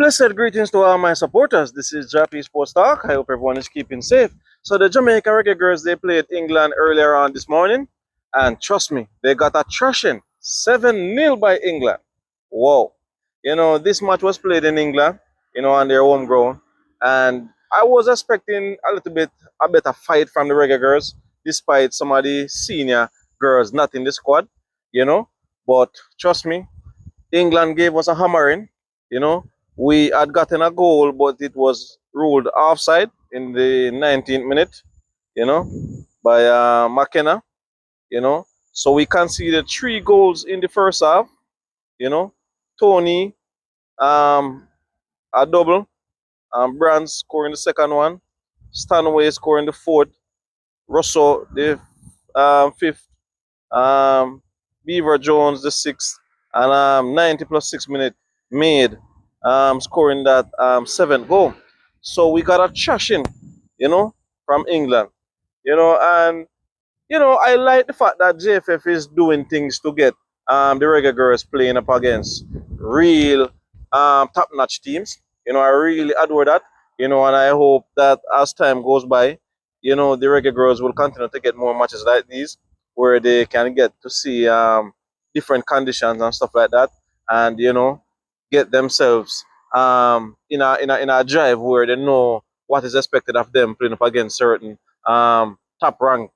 Blessed greetings to all my supporters. This is Jah-P Sports Talk. I hope everyone is keeping safe. So the Jamaica Reggae Girls, they played England earlier on this morning. And trust me, they got a thrashing. 7-0 by England. Whoa. This match was played in England, on their home ground. And I was expecting a better fight from the Reggae Girls, despite some of the senior girls not in the squad, But trust me, England gave us a hammering, We had gotten a goal, but it was ruled offside in the 19th minute, by McKenna, So we conceded 3 goals in the first half, Tony, a double, Brand scoring the second one, Stanway scoring the fourth, Russell the fifth, Beaver Jones the sixth, and 90 plus 6 minute made scoring that 7th goal. So we got a thrashing, from England, and I like the fact that JFF is doing things to get the Reggae Girls playing up against real top-notch teams. I really adore that, and I hope that as time goes by, the Reggae Girls will continue to get more matches like these where they can get to see different conditions and stuff like that, and get themselves in a drive where they know what is expected of them playing up against certain top ranked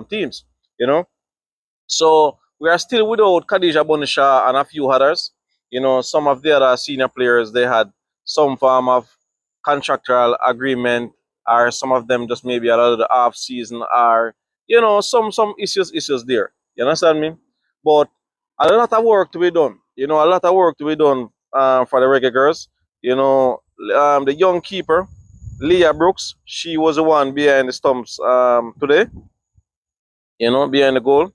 teams, So we are still without Khadija Bonisha and a few others. Some of the other senior players, they had some form of contractual agreement, or some of them just maybe a lot of the off season, or some issues there. You understand me? But a lot of work to be done. A lot of work to be done for the Reggae Girls. The young keeper, Leah Brooks, she was the one behind the stumps today. Behind the goal.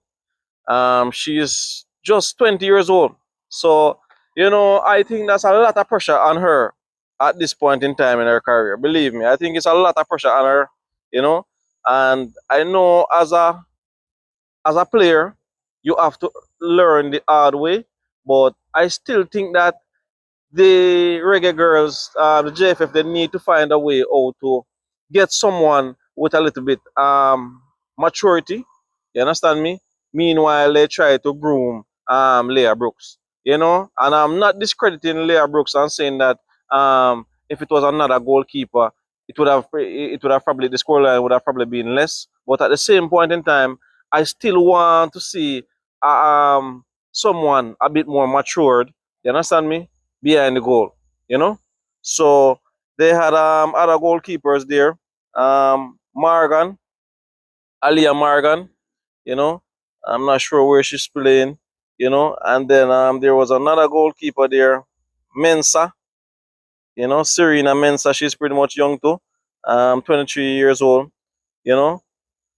She is just 20 years old. So, I think that's a lot of pressure on her at this point in time in her career. Believe me, I think it's a lot of pressure on her, And I know as a player, you have to learn the hard way. But I still think that the Reggae Girls, the JFF, they need to find a way how to get someone with a little bit maturity. You understand me? Meanwhile, they try to groom Leah Brooks. And I'm not discrediting Leah Brooks and saying that if it was another goalkeeper, it would have probably, the scoreline would have probably been less. But at the same point in time, I still want to see someone a bit more matured. You understand me? Behind the goal, So they had other goalkeepers there. Morgan, Alia Morgan, I'm not sure where she's playing, and then there was another goalkeeper there, Mensa, Serena Mensa, she's pretty much young too, 23 years old,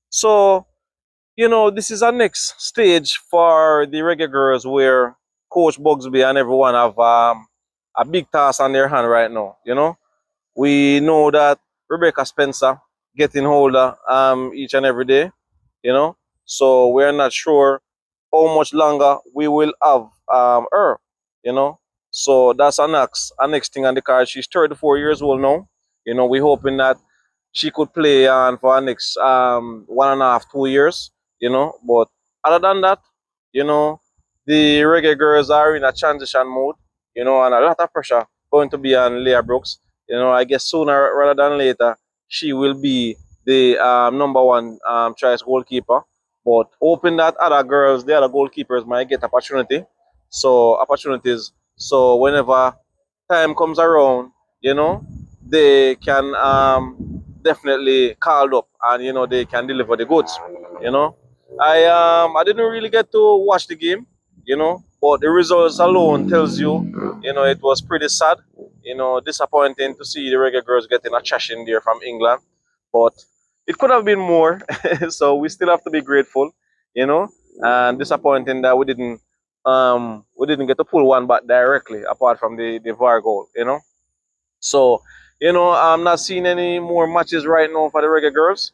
So, this is our next stage for the Reggae Girls where Coach Bugsby and everyone have a big task on their hand right now, We know that Rebecca Spencer getting older each and every day, So we're not sure how much longer we will have her, So that's our next thing on the card. She's 34 years old now. We're hoping that she could play on for our next 1.5, 2 years, But other than that, the Reggae Girls are in a transition mode, and a lot of pressure going to be on Leah Brooks. I guess sooner rather than later, she will be the #1 choice goalkeeper. But hoping that other girls, the other goalkeepers might get opportunities. So whenever time comes around, they can definitely call up and they can deliver the goods. I didn't really get to watch the game, but the results alone tells you, it was pretty sad, disappointing to see the Reggae Girls getting a thrashing there from England. But it could have been more, so we still have to be grateful, and disappointing that we didn't get to pull one back directly apart from the VAR goal, So, I'm not seeing any more matches right now for the Reggae Girls,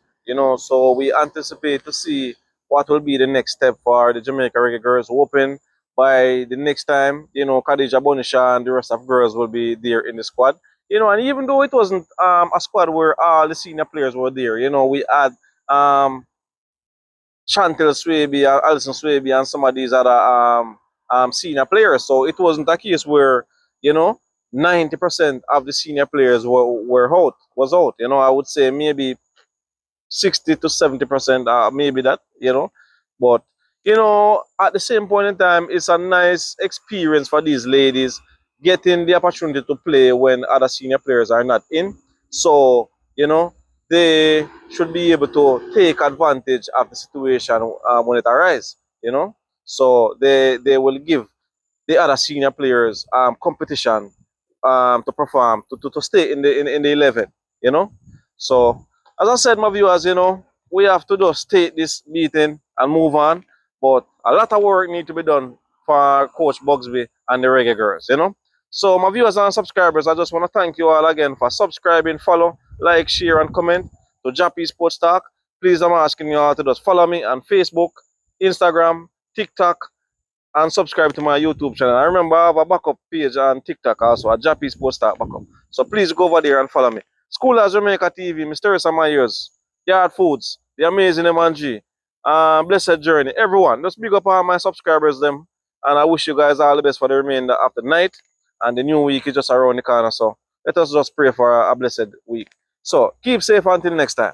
so we anticipate to see what will be the next step for the Jamaica Reggae Girls. Hoping by the next time, Khadija Bonisha and the rest of Girlz will be there in the squad. And even though it wasn't a squad where all the senior players were there, we had um, Chantel Swaby, Alison Swaby, and some of these other senior players. So it wasn't a case where, you know, 90% of the senior players was out. I would say maybe 60 to 70%, maybe that, But, at the same point in time, it's a nice experience for these ladies getting the opportunity to play when other senior players are not in. So, they should be able to take advantage of the situation when it arises, So they will give the other senior players competition to perform to stay in the 11, you know. So as I said, my viewers, we have to just take this meeting and move on. But a lot of work need to be done for Coach Bugsby and the Reggae Girls. So my viewers and subscribers, I just want to thank you all again for subscribing, follow, like, share, and comment to Jah-P Sports Talk. Please, I'm asking you all to just follow me on Facebook, Instagram, TikTok, and subscribe to my YouTube channel. I remember I have a backup page on TikTok also, a Jah-P Sports Talk backup. So please go over there and follow me. Schoolers Jamaica TV, Mysterious of My Ears, Yard Foods, The Amazing M&G, Blessed Journey, everyone. Just big up all my subscribers them. And I wish you guys all the best for the remainder of the night. And the new week is just around the corner. So let us just pray for a blessed week. So keep safe until next time.